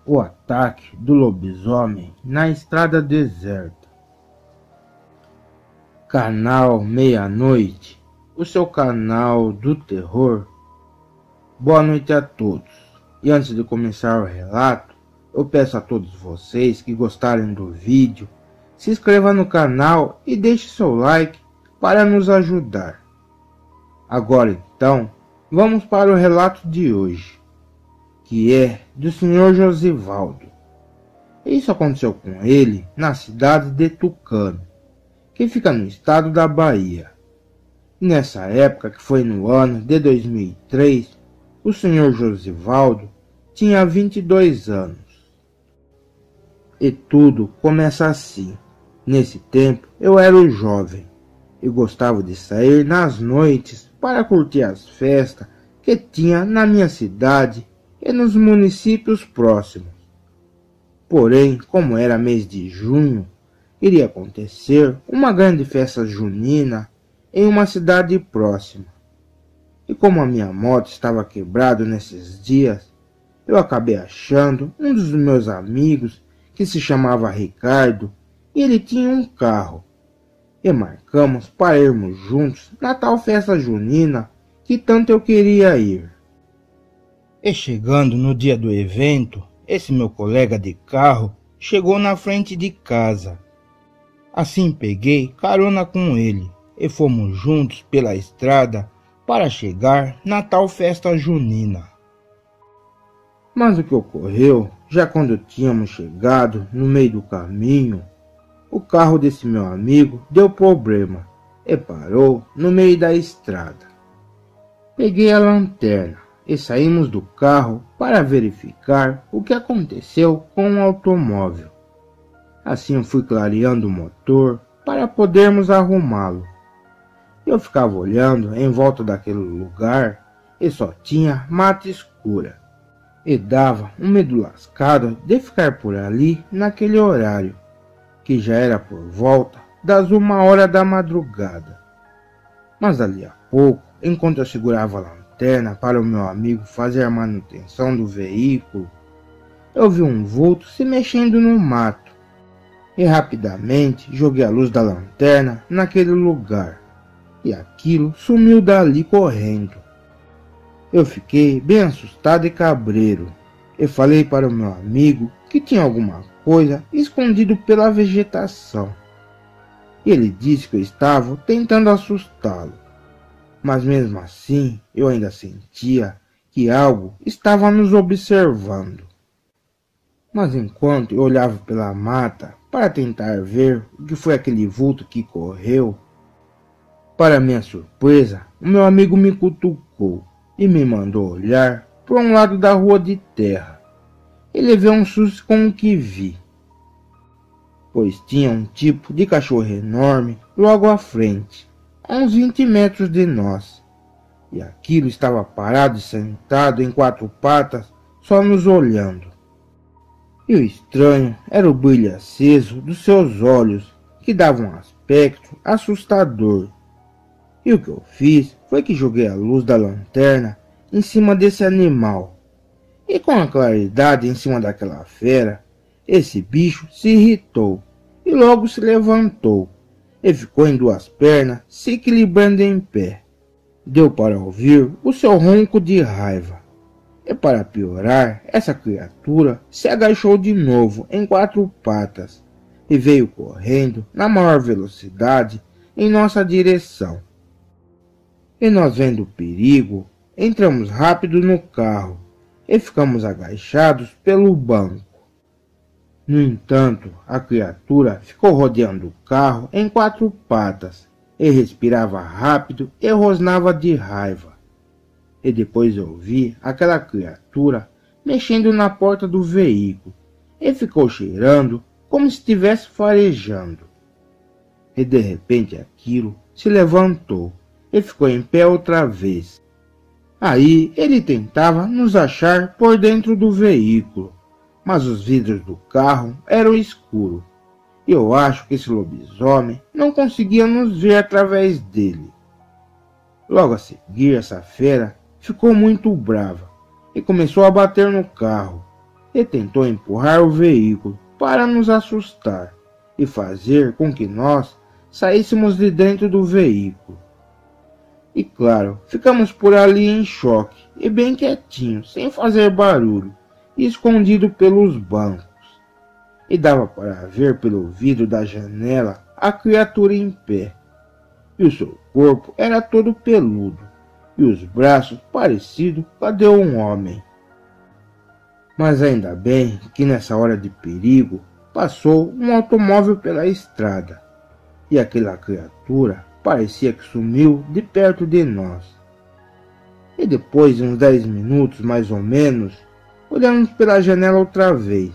O ataque do lobisomem na estrada deserta. Canal Meia-Noite, o seu canal do terror. Boa noite a todos. E antes de começar o relato, eu peço a todos vocês que gostarem do vídeo, se inscreva no canal e deixe seu like para nos ajudar. Agora então, vamos para o relato de hoje, que é do Sr. Josivaldo. Isso aconteceu com ele na cidade de Tucano, que fica no estado da Bahia. E nessa época, que foi no ano de 2003, o Sr. Josivaldo tinha 22 anos. E tudo começa assim. Nesse tempo, eu era um jovem e gostava de sair nas noites para curtir as festas que tinha na minha cidade e nos municípios próximos. Porém, como era mês de junho, iria acontecer uma grande festa junina em uma cidade próxima. E como a minha moto estava quebrada nesses dias, eu acabei achando um dos meus amigos que se chamava Ricardo e ele tinha um carro. E marcamos para irmos juntos na tal festa junina que tanto eu queria ir. E chegando no dia do evento, esse meu colega de carro chegou na frente de casa. Assim peguei carona com ele e fomos juntos pela estrada para chegar na tal festa junina. Mas o que ocorreu, já quando tínhamos chegado no meio do caminho, o carro desse meu amigo deu problema e parou no meio da estrada. Peguei a lanterna e saímos do carro para verificar o que aconteceu com o automóvel. Assim eu fui clareando o motor para podermos arrumá-lo. Eu ficava olhando em volta daquele lugar e só tinha mata escura. E dava um medo lascado de ficar por ali naquele horário, que já era por volta das 1h da madrugada. Mas ali a pouco, enquanto eu segurava a lanterna para o meu amigo fazer a manutenção do veículo, eu vi um vulto se mexendo no mato e rapidamente joguei a luz da lanterna naquele lugar e aquilo sumiu dali correndo. Eu fiquei bem assustado e cabreiro e falei para o meu amigo que tinha alguma coisa escondido pela vegetação. E ele disse que eu estava tentando assustá-lo, mas mesmo assim eu ainda sentia que algo estava nos observando. Mas enquanto eu olhava pela mata para tentar ver o que foi aquele vulto que correu, para minha surpresa, o meu amigo me cutucou e me mandou olhar para um lado da rua de terra. E levei um susto com o que vi, pois tinha um tipo de cachorro enorme logo à frente, a uns 20 metros de nós. E aquilo estava parado e sentado em 4 patas, só nos olhando. E o estranho era o brilho aceso dos seus olhos, que dava um aspecto assustador. E o que eu fiz foi que joguei a luz da lanterna em cima desse animal. E com a claridade em cima daquela fera, esse bicho se irritou e logo se levantou e ficou em 2 pernas, se equilibrando em pé. Deu para ouvir o seu ronco de raiva. E para piorar, essa criatura se agachou de novo em 4 patas e veio correndo na maior velocidade em nossa direção. E nós, vendo o perigo, entramos rápido no carro e ficamos agachados pelo banco. No entanto, a criatura ficou rodeando o carro em 4 patas e respirava rápido e rosnava de raiva. E depois eu vi aquela criatura mexendo na porta do veículo e ficou cheirando como se estivesse farejando. E de repente aquilo se levantou e ficou em pé outra vez. Aí ele tentava nos achar por dentro do veículo, mas os vidros do carro eram escuros. E eu acho que esse lobisomem não conseguia nos ver através dele. Logo a seguir, essa fera ficou muito brava e começou a bater no carro. e tentou empurrar o veículo para nos assustar e fazer com que nós saíssemos de dentro do veículo. E claro, ficamos por ali em choque e bem quietinhos, sem fazer barulho, e escondido pelos bancos. E dava para ver pelo vidro da janela a criatura em pé. E o seu corpo era todo peludo, e os braços parecidos com a de um homem. Mas ainda bem que nessa hora de perigo passou um automóvel pela estrada, e aquela criatura parecia que sumiu de perto de nós. E depois de uns 10 minutos mais ou menos, olhamos pela janela outra vez,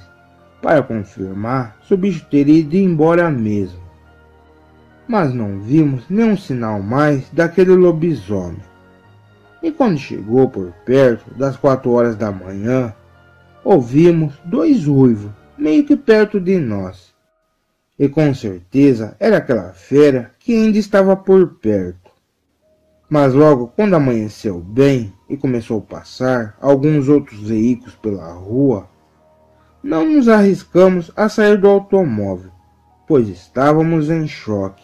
para confirmar se o bicho teria ido embora mesmo. Mas não vimos nenhum sinal mais daquele lobisomem. E quando chegou por perto das 4 horas da manhã, ouvimos 2 uivos meio que perto de nós. E com certeza era aquela fera que ainda estava por perto. Mas logo quando amanheceu bem e começou a passar alguns outros veículos pela rua, não nos arriscamos a sair do automóvel, pois estávamos em choque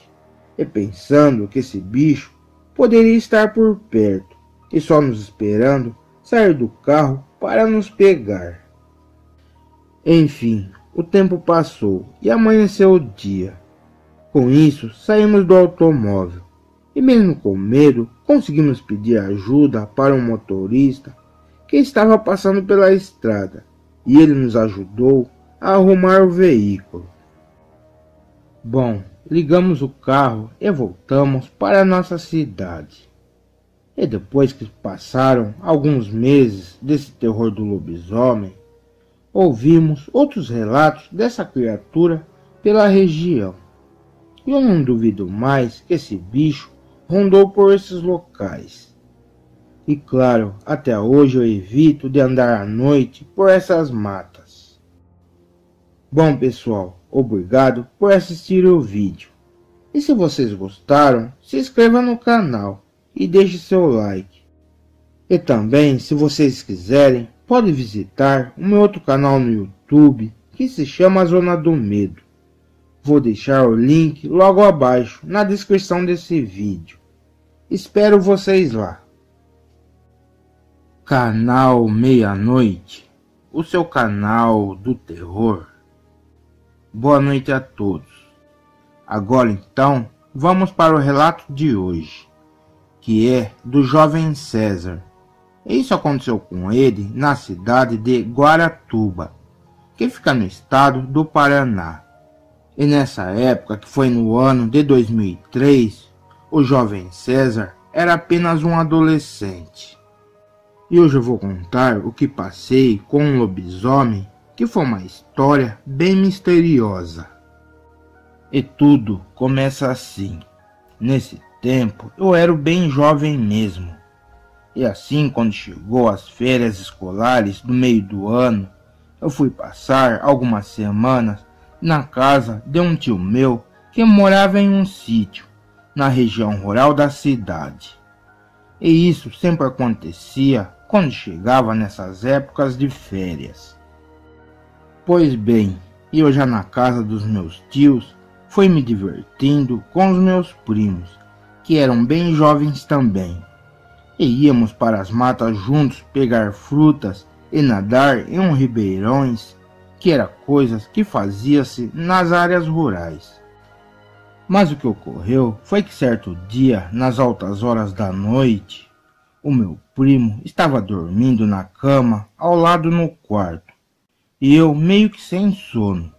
e pensando que esse bicho poderia estar por perto e só nos esperando sair do carro para nos pegar. Enfim, o tempo passou e amanheceu o dia. Com isso, saímos do automóvel e mesmo com medo, conseguimos pedir ajuda para um motorista que estava passando pela estrada e ele nos ajudou a arrumar o veículo. Bom, ligamos o carro e voltamos para a nossa cidade. E depois que passaram alguns meses desse terror do lobisomem, ouvimos outros relatos dessa criatura pela região. E eu não duvido mais que esse bicho rondou por esses locais. E claro, até hoje eu evito de andar à noite por essas matas. Bom pessoal, obrigado por assistir o vídeo. E se vocês gostaram, se inscreva no canal e deixe seu like. E também, se vocês quiserem, pode visitar o meu outro canal no YouTube, que se chama Zona do Medo. Vou deixar o link logo abaixo, na descrição desse vídeo. Espero vocês lá. Canal Meia-Noite, o seu canal do terror. Boa noite a todos. Agora então, vamos para o relato de hoje, que é do jovem César. Isso aconteceu com ele na cidade de Guaratuba, que fica no estado do Paraná. E nessa época, que foi no ano de 2003, o jovem César era apenas um adolescente. E hoje eu vou contar o que passei com um lobisomem, que foi uma história bem misteriosa. E tudo começa assim. Nesse tempo, eu era bem jovem mesmo. E assim, quando chegou as férias escolares do meio do ano, eu fui passar algumas semanas na casa de um tio meu que morava em um sítio, na região rural da cidade. E isso sempre acontecia quando chegava nessas épocas de férias. Pois bem, eu já na casa dos meus tios, fui me divertindo com os meus primos, que eram bem jovens também. E íamos para as matas juntos pegar frutas e nadar em uns ribeirões, que eram coisas que fazia-se nas áreas rurais. Mas o que ocorreu foi que certo dia, nas altas horas da noite, o meu primo estava dormindo na cama ao lado no quarto, e eu meio que sem sono.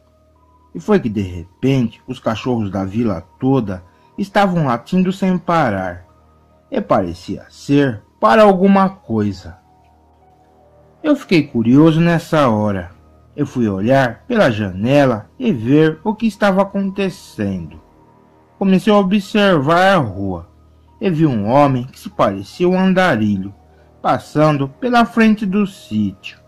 E foi que de repente os cachorros da vila toda estavam latindo sem parar, e parecia ser para alguma coisa. Eu fiquei curioso nessa hora. Eu fui olhar pela janela e ver o que estava acontecendo. Comecei a observar a rua e vi um homem que se parecia um andarilho passando pela frente do sítio.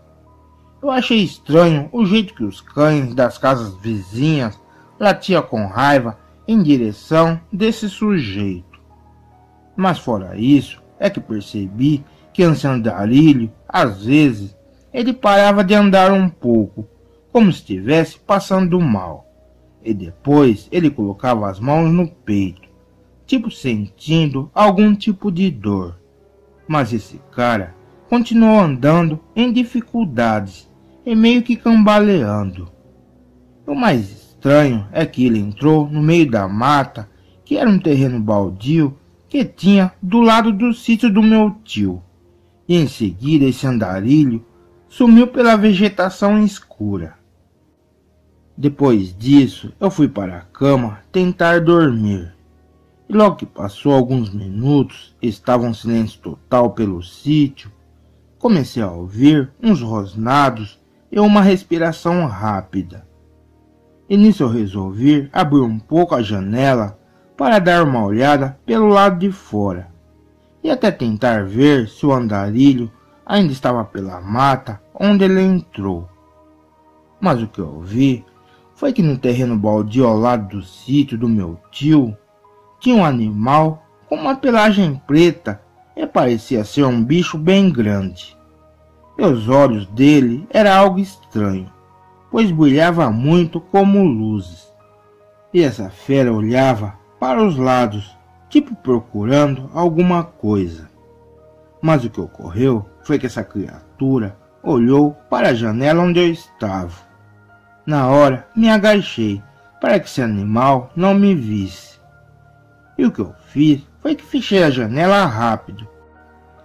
Eu achei estranho o jeito que os cães das casas vizinhas latiam com raiva em direção desse sujeito. Mas fora isso, é que percebi que esse andarilho, às vezes, ele parava de andar um pouco, como se estivesse passando mal. E depois ele colocava as mãos no peito, tipo sentindo algum tipo de dor. Mas esse cara continuou andando em dificuldades e meio que cambaleando. O mais estranho é que ele entrou no meio da mata, que era um terreno baldio que tinha do lado do sítio do meu tio. E em seguida esse andarilho sumiu pela vegetação escura. Depois disso, eu fui para a cama tentar dormir. E logo que passou alguns minutos, estava um silêncio total pelo sítio, comecei a ouvir uns rosnados e uma respiração rápida. E nisso eu resolvi abrir um pouco a janela para dar uma olhada pelo lado de fora e até tentar ver se o andarilho ainda estava pela mata onde ele entrou. Mas o que eu vi foi que no terreno baldio ao lado do sítio do meu tio tinha um animal com uma pelagem preta e parecia ser um bicho bem grande. E os olhos dele eram algo estranho, pois brilhava muito como luzes. E essa fera olhava para os lados, tipo procurando alguma coisa. Mas o que ocorreu foi que essa criatura olhou para a janela onde eu estava. Na hora, me agachei para que esse animal não me visse. E o que eu fiz foi que fechei a janela rápido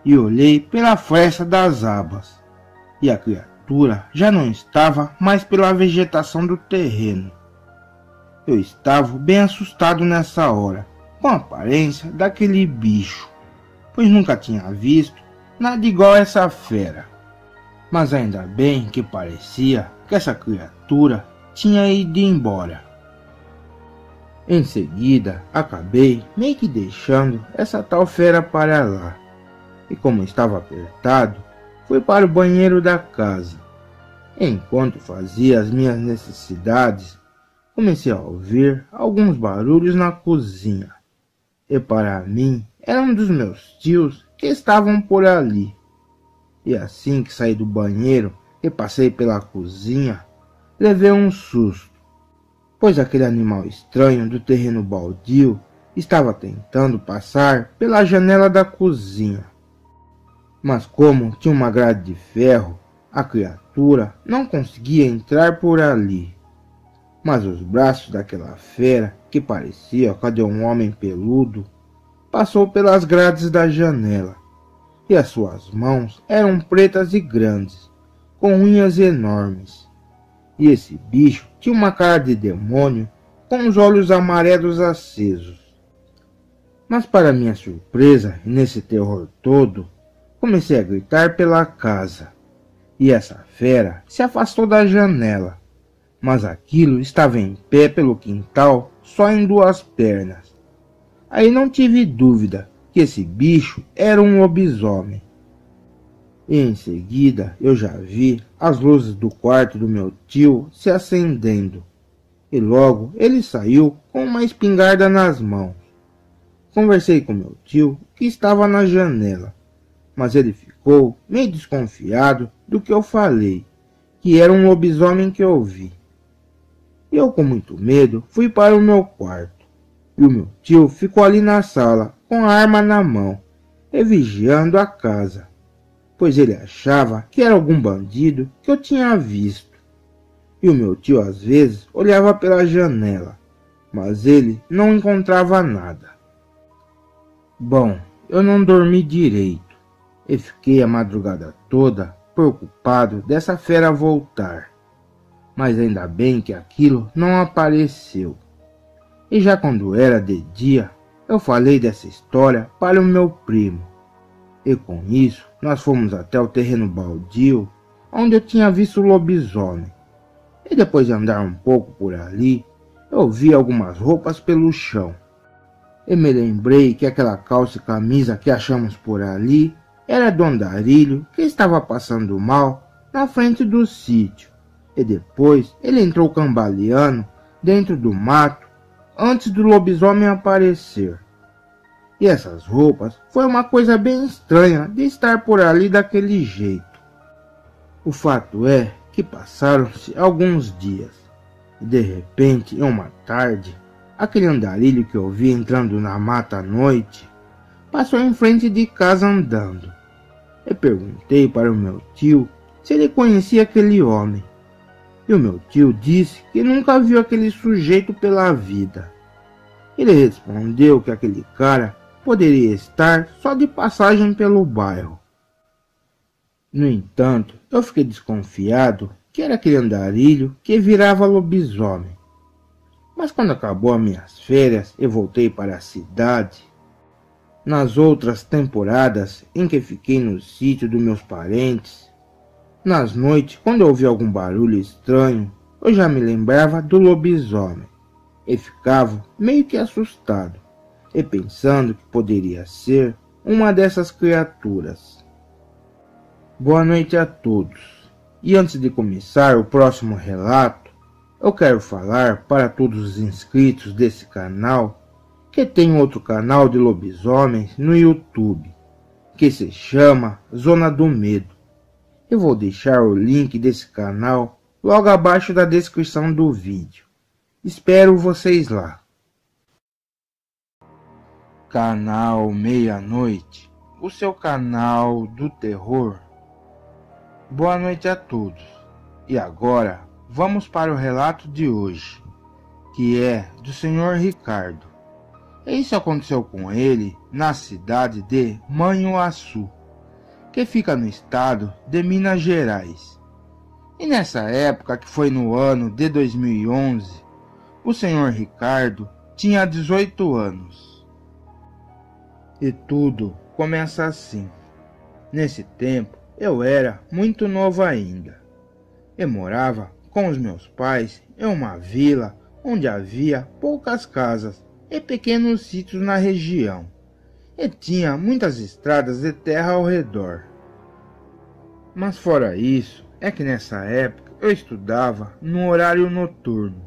e olhei pela fresta das abas. E a criatura já não estava mais pela vegetação do terreno. Eu estava bem assustado nessa hora, com a aparência daquele bicho, pois nunca tinha visto nada igual a essa fera. Mas ainda bem que parecia que essa criatura tinha ido embora. Em seguida, acabei meio que deixando essa tal fera para lá. E como estava apertado, fui para o banheiro da casa. Enquanto fazia as minhas necessidades, comecei a ouvir alguns barulhos na cozinha. E para mim, era um dos meus tios que estavam por ali. E assim que saí do banheiro e passei pela cozinha, levei um susto, pois aquele animal estranho do terreno baldio estava tentando passar pela janela da cozinha. Mas como tinha uma grade de ferro, a criatura não conseguia entrar por ali. Mas os braços daquela fera, que parecia a de um homem peludo, passou pelas grades da janela. E as suas mãos eram pretas e grandes, com unhas enormes. E esse bicho tinha uma cara de demônio, com os olhos amarelos acesos. Mas para minha surpresa, e nesse terror todo, comecei a gritar pela casa. E essa fera se afastou da janela, mas aquilo estava em pé pelo quintal, só em duas pernas. Aí não tive dúvida que esse bicho era um lobisomem. E em seguida eu já vi as luzes do quarto do meu tio se acendendo. E logo ele saiu com uma espingarda nas mãos. Conversei com meu tio, que estava na janela, mas ele ficou meio desconfiado do que eu falei, que era um lobisomem que eu vi. Eu, com muito medo, fui para o meu quarto. E o meu tio ficou ali na sala, com a arma na mão, e vigiando a casa, pois ele achava que era algum bandido que eu tinha visto. E o meu tio às vezes olhava pela janela, mas ele não encontrava nada. Bom, eu não dormi direito, e fiquei a madrugada toda preocupado dessa fera voltar. Mas ainda bem que aquilo não apareceu. E já quando era de dia, eu falei dessa história para o meu primo. E com isso, nós fomos até o terreno baldio, onde eu tinha visto o lobisomem. E depois de andar um pouco por ali, eu vi algumas roupas pelo chão. E me lembrei que aquela calça e camisa que achamos por ali era do andarilho que estava passando mal na frente do sítio. E depois ele entrou cambaleando dentro do mato antes do lobisomem aparecer. E essas roupas foi uma coisa bem estranha de estar por ali daquele jeito. O fato é que passaram-se alguns dias, e de repente, em uma tarde, aquele andarilho que eu vi entrando na mata à noite, passou em frente de casa andando. Eu perguntei para o meu tio se ele conhecia aquele homem, e o meu tio disse que nunca viu aquele sujeito pela vida. Ele respondeu que aquele cara poderia estar só de passagem pelo bairro. No entanto, eu fiquei desconfiado que era aquele andarilho que virava lobisomem. Mas quando acabou as minhas férias e voltei para a cidade, nas outras temporadas em que fiquei no sítio dos meus parentes, nas noites, quando eu ouvia algum barulho estranho, eu já me lembrava do lobisomem e ficava meio que assustado, e pensando que poderia ser uma dessas criaturas. Boa noite a todos. E antes de começar o próximo relato, eu quero falar para todos os inscritos desse canal que tem outro canal de lobisomens no YouTube, que se chama Zona do Medo. Eu vou deixar o link desse canal logo abaixo da descrição do vídeo. Espero vocês lá. Canal Meia-Noite, o seu canal do terror. Boa noite a todos. E agora, vamos para o relato de hoje, que é do Sr. Ricardo. Isso aconteceu com ele na cidade de Manhuaçu, que fica no estado de Minas Gerais. E nessa época, que foi no ano de 2011, o Sr. Ricardo tinha 18 anos. E tudo começa assim. Nesse tempo, eu era muito novo ainda. Eu morava com os meus pais em uma vila onde havia poucas casas e pequenos sítios na região, e tinha muitas estradas de terra ao redor. Mas fora isso, é que nessa época eu estudava no horário noturno.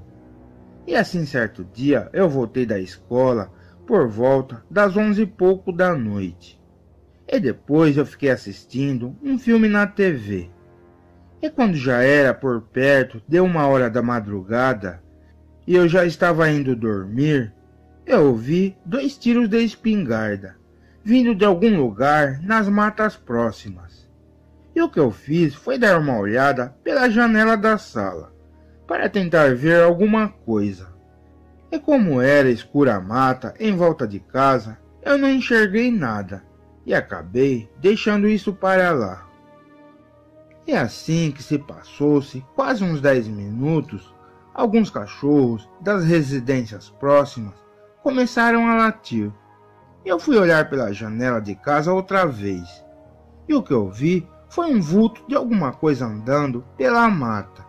E assim certo dia eu voltei da escola por volta das 11 e pouco da noite. E depois eu fiquei assistindo um filme na TV. E quando já era por perto de 1 hora da madrugada, e eu já estava indo dormir, eu ouvi 2 tiros de espingarda, vindo de algum lugar nas matas próximas. E o que eu fiz foi dar uma olhada pela janela da sala, para tentar ver alguma coisa. E como era escura a mata em volta de casa, eu não enxerguei nada, e acabei deixando isso para lá. E assim que se passou-se quase uns 10 minutos, alguns cachorros das residências próximas começaram a latir. Eu fui olhar pela janela de casa outra vez, e o que eu vi foi um vulto de alguma coisa andando pela mata.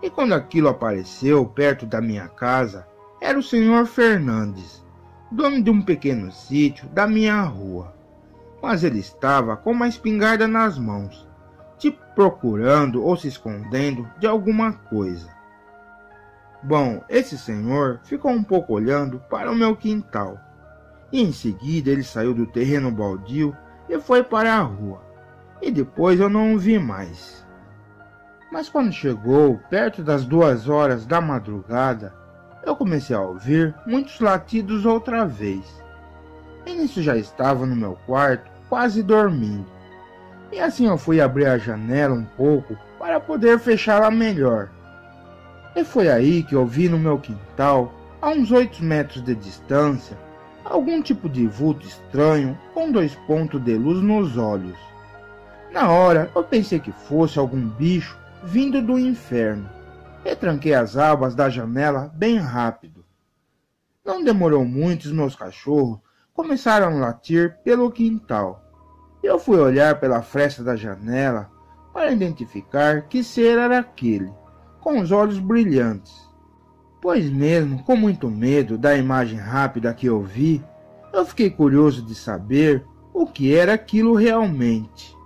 E quando aquilo apareceu perto da minha casa, era o Sr. Fernandes, dono de um pequeno sítio da minha rua. Mas ele estava com uma espingarda nas mãos, tipo procurando ou se escondendo de alguma coisa. Bom, esse senhor ficou um pouco olhando para o meu quintal, e em seguida ele saiu do terreno baldio e foi para a rua, e depois eu não o vi mais. Mas quando chegou perto das 2 horas da madrugada, eu comecei a ouvir muitos latidos outra vez. E nisso já estava no meu quarto, quase dormindo. E assim eu fui abrir a janela um pouco para poder fechá-la melhor. E foi aí que eu vi no meu quintal, a uns 8 metros de distância, algum tipo de vulto estranho com 2 pontos de luz nos olhos. Na hora eu pensei que fosse algum bicho vindo do inferno, e tranquei as abas da janela bem rápido. Não demorou muito, os meus cachorros começaram a latir pelo quintal. Eu fui olhar pela fresta da janela para identificar que ser era aquele, com os olhos brilhantes. Pois mesmo com muito medo da imagem rápida que eu vi, eu fiquei curioso de saber o que era aquilo realmente.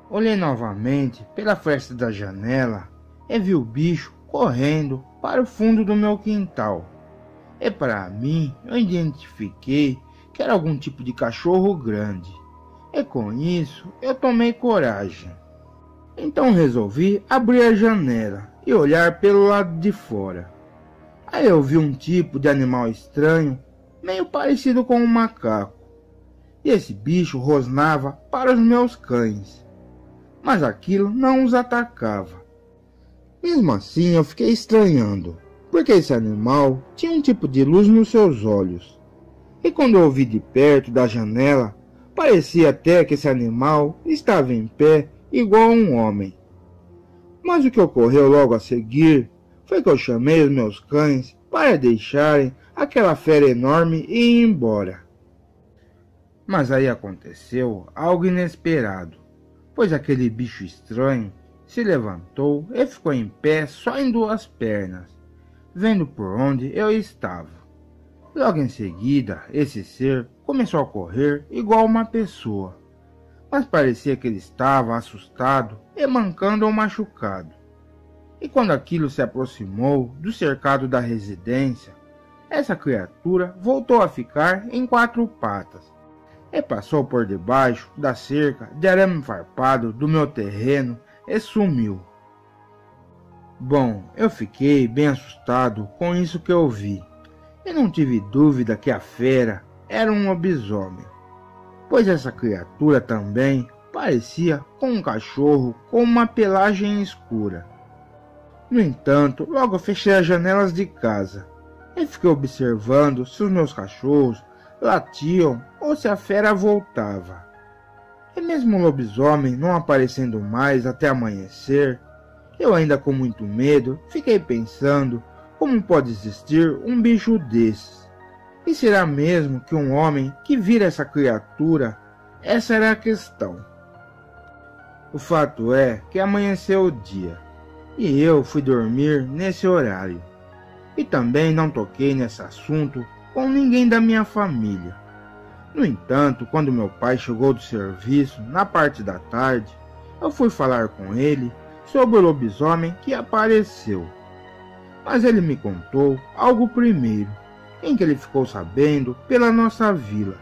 Olhei novamente pela fresta da janela e vi o bicho correndo para o fundo do meu quintal. E para mim, eu identifiquei que era algum tipo de cachorro grande. E com isso, eu tomei coragem. Então resolvi abrir a janela e olhar pelo lado de fora. Aí eu vi um tipo de animal estranho, meio parecido com um macaco. E esse bicho rosnava para os meus cães, mas aquilo não os atacava. Mesmo assim eu fiquei estranhando, porque esse animal tinha um tipo de luz nos seus olhos. E quando eu o vi de perto da janela, parecia até que esse animal estava em pé igual a um homem. Mas o que ocorreu logo a seguir foi que eu chamei os meus cães para deixarem aquela fera enorme e ir embora. Mas aí aconteceu algo inesperado, pois aquele bicho estranho se levantou e ficou em pé só em duas pernas, vendo por onde eu estava. Logo em seguida, esse ser começou a correr igual uma pessoa, mas parecia que ele estava assustado e mancando ou machucado. E quando aquilo se aproximou do cercado da residência, essa criatura voltou a ficar em quatro patas e passou por debaixo da cerca de arame farpado do meu terreno e sumiu. Bom, eu fiquei bem assustado com isso que eu vi, e não tive dúvida que a fera era um lobisomem, pois essa criatura também parecia com um cachorro com uma pelagem escura. No entanto, logo fechei as janelas de casa e fiquei observando se os meus cachorros latiam ou se a fera voltava. E mesmo o lobisomem não aparecendo mais até amanhecer, eu ainda com muito medo fiquei pensando como pode existir um bicho desses. E será mesmo que um homem que vira essa criatura? Essa era a questão. O fato é que amanheceu o dia e eu fui dormir nesse horário. E também não toquei nesse assunto com ninguém da minha família. No entanto, quando meu pai chegou do serviço, na parte da tarde, eu fui falar com ele sobre o lobisomem que apareceu. Mas ele me contou algo primeiro, em que ele ficou sabendo pela nossa vila,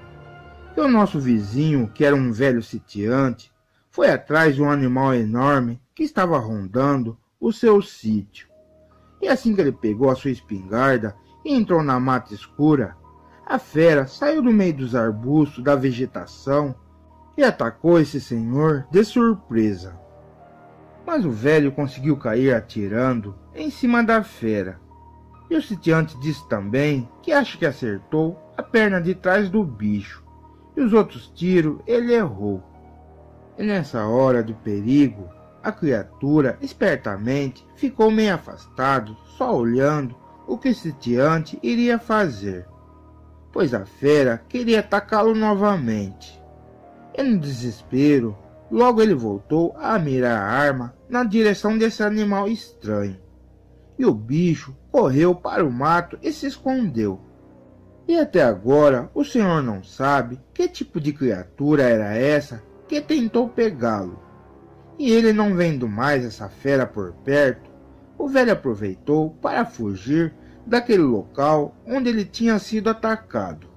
que o nosso vizinho, que era um velho sitiante, foi atrás de um animal enorme que estava rondando o seu sítio. E assim que ele pegou a sua espingarda e entrou na mata escura, a fera saiu do meio dos arbustos da vegetação e atacou esse senhor de surpresa. Mas o velho conseguiu cair atirando em cima da fera. E o sitiante disse também que acha que acertou a perna de trás do bicho, e os outros tiros ele errou. E nessa hora do perigo, a criatura espertamente ficou meio afastado, só olhando o que o sitiante iria fazer, pois a fera queria atacá-lo novamente. E no desespero, logo ele voltou a mirar a arma na direção desse animal estranho. E o bicho correu para o mato e se escondeu. E até agora o senhor não sabe que tipo de criatura era essa que tentou pegá-lo. E ele não vendo mais essa fera por perto, o velho aproveitou para fugir daquele local onde ele tinha sido atacado.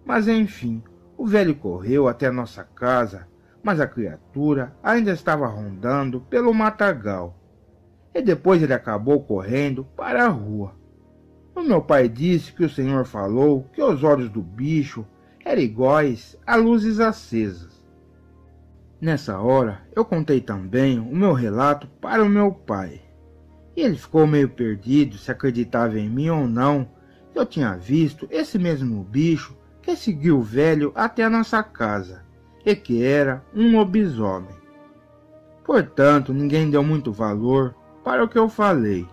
Mas enfim, o velho correu até a nossa casa, mas a criatura ainda estava rondando pelo matagal. E depois ele acabou correndo para a rua. O meu pai disse que o senhor falou que os olhos do bicho eram iguais a luzes acesas. Nessa hora, eu contei também o meu relato para o meu pai. E ele ficou meio perdido se acreditava em mim ou não. Eu tinha visto esse mesmo bicho que seguiu o velho até a nossa casa, e que era um lobisomem. Portanto, ninguém deu muito valor para o que eu falei.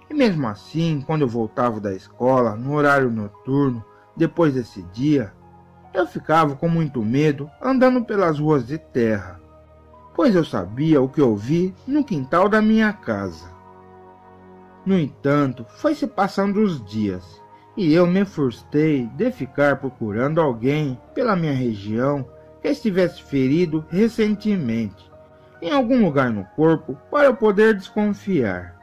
E mesmo assim, quando eu voltava da escola, no horário noturno, depois desse dia, eu ficava com muito medo andando pelas ruas de terra, pois eu sabia o que eu vi no quintal da minha casa. No entanto, foi se passando os dias, e eu me frustrei de ficar procurando alguém pela minha região que estivesse ferido recentemente, em algum lugar no corpo, para eu poder desconfiar.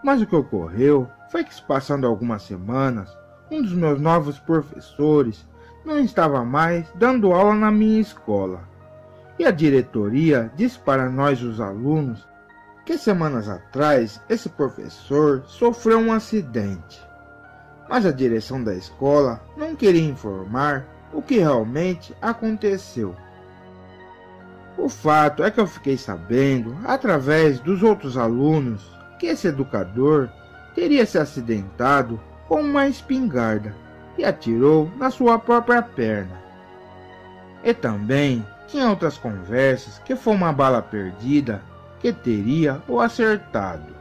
Mas o que ocorreu foi que, se passando algumas semanas, um dos meus novos professores não estava mais dando aula na minha escola. E a diretoria disse para nós, os alunos, que semanas atrás esse professor sofreu um acidente. Mas a direção da escola não queria informar o que realmente aconteceu. O fato é que eu fiquei sabendo, através dos outros alunos, que esse educador teria se acidentado com uma espingarda e atirou na sua própria perna. E também tinha outras conversas que foi uma bala perdida que teria o acertado.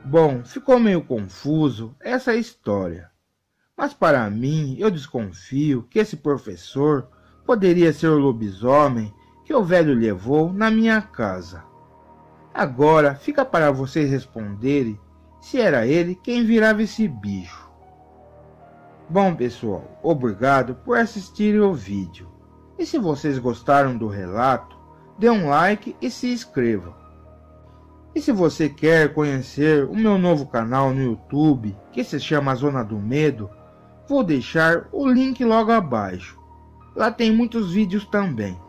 Bom, ficou meio confuso essa história, mas para mim eu desconfio que esse professor poderia ser o lobisomem que o velho levou na minha casa. Agora fica para vocês responderem se era ele quem virava esse bicho. Bom pessoal, obrigado por assistirem o vídeo. E se vocês gostaram do relato, dê um like e se inscreva. E se você quer conhecer o meu novo canal no YouTube, que se chama Zona do Medo, vou deixar o link logo abaixo. Lá tem muitos vídeos também.